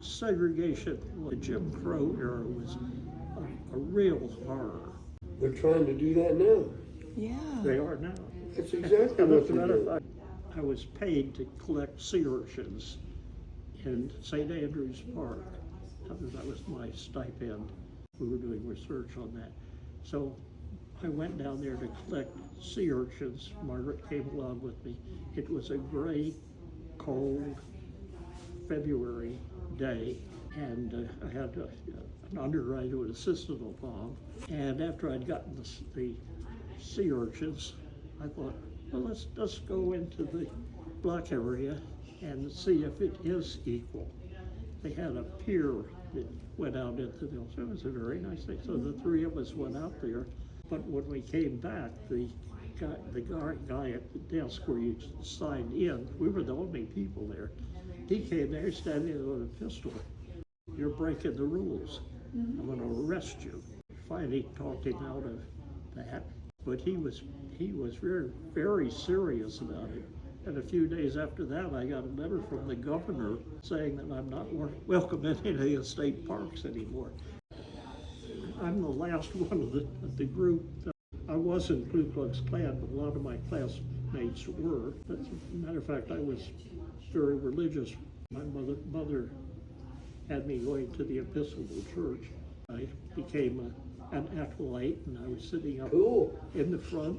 Segregation, the Jim Crow era was a real horror. They're trying to do that now. Yeah. They are now. That's exactly And what as a they're matter of doing. fact, I was paid to collect sea urchins in St. Andrews Park. That was my stipend. We were doing research on that. So I went down there to collect sea urchins. Margaret came along with me. It was a gray, cold February day, and I had an undergraduate assistant along. And after I'd gotten the sea urchins, I thought, well, let's go into the black area and see if it is equal. They had a pier that went out into the ocean. It was a very nice thing. So the three of us went out there. But when we came back, the guy at the desk where you signed in, we were the only people there. He came there standing there with a pistol. You're breaking the rules. I'm going to arrest you. Finally talked him out of that. But he was very, very serious about it. And a few days after that, I got a letter from the governor saying that I'm not welcome in any of the state parks anymore. I'm the last one of the group. I was in Ku Klux Klan, but a lot of my classmates were. As a matter of fact, I was very religious. My mother had me going to the Episcopal Church. I became an acolyte, and I was sitting up in the front,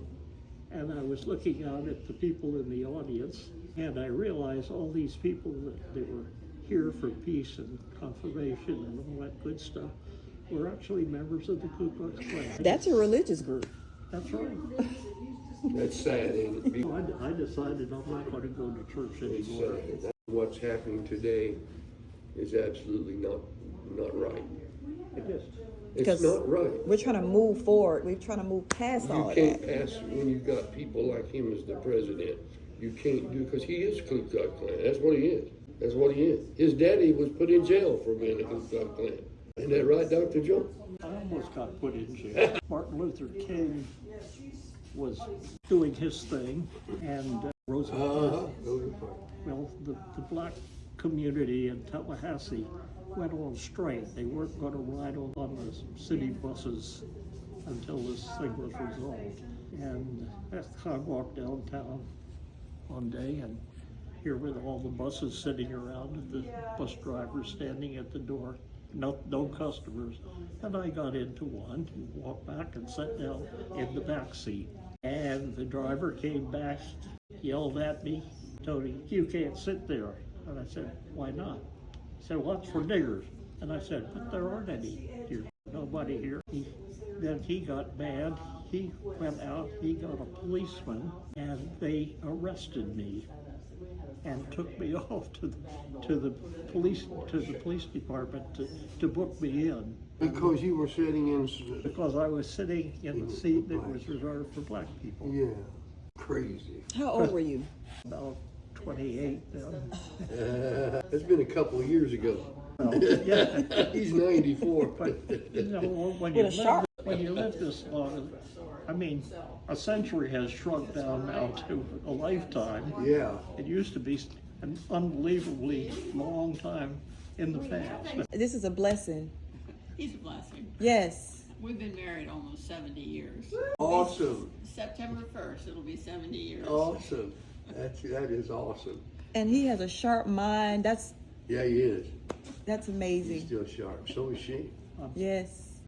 and I was looking out at the people in the audience, and I realized all these people that were here for peace and confirmation and all that good stuff were actually members of the Ku Klux Klan. That's a religious group. That's right. That's sad, ain't it? I decided I'm not going to go to church It's anymore. sad. What's happening today is absolutely not right. It is. It's not right. We're trying to move forward. We're trying to move past all You of can't that. pass, when you've got people like him as the president, you can't do, because he is Ku Klux Klan. That's what he is. That's what he is. His daddy was put in jail for being a Ku Klux Klan. Isn't that right, Dr. Joe? I almost got put in jail. Martin Luther King was doing his thing, and Roosevelt. Well, the black community in Tallahassee went on strike. They weren't going to ride on the city buses until this thing was resolved. And I walked downtown one day, and here were all the buses sitting around, and the bus driver standing at the door. No customers. And I got into one, walked back and sat down in the back seat. And the driver came back, yelled at me, told me, "You can't sit there." And I said, "Why not?" He said, "Well, it's for niggers." And I said, "But there aren't any here. Nobody here." Then he got mad. He went out, he got a policeman, and they arrested me and took me off to the police department to book me in. Because you were sitting in. Because I was sitting in the seat that was reserved for black people. Yeah, crazy. How old were you? About 28 then. It's been a couple of years ago. Well, yeah. He's 94. But you know, when you live this long, I mean, a century has shrunk down now to a lifetime. Yeah. It used to be an unbelievably long time in the past. This is a blessing. He's a blessing. Yes. We've been married almost 70 years. Awesome. September 1st, it'll be 70 years. Awesome. That is awesome. And he has a sharp mind. Yeah, he is. That's He's amazing. still sharp. So is she. Yes.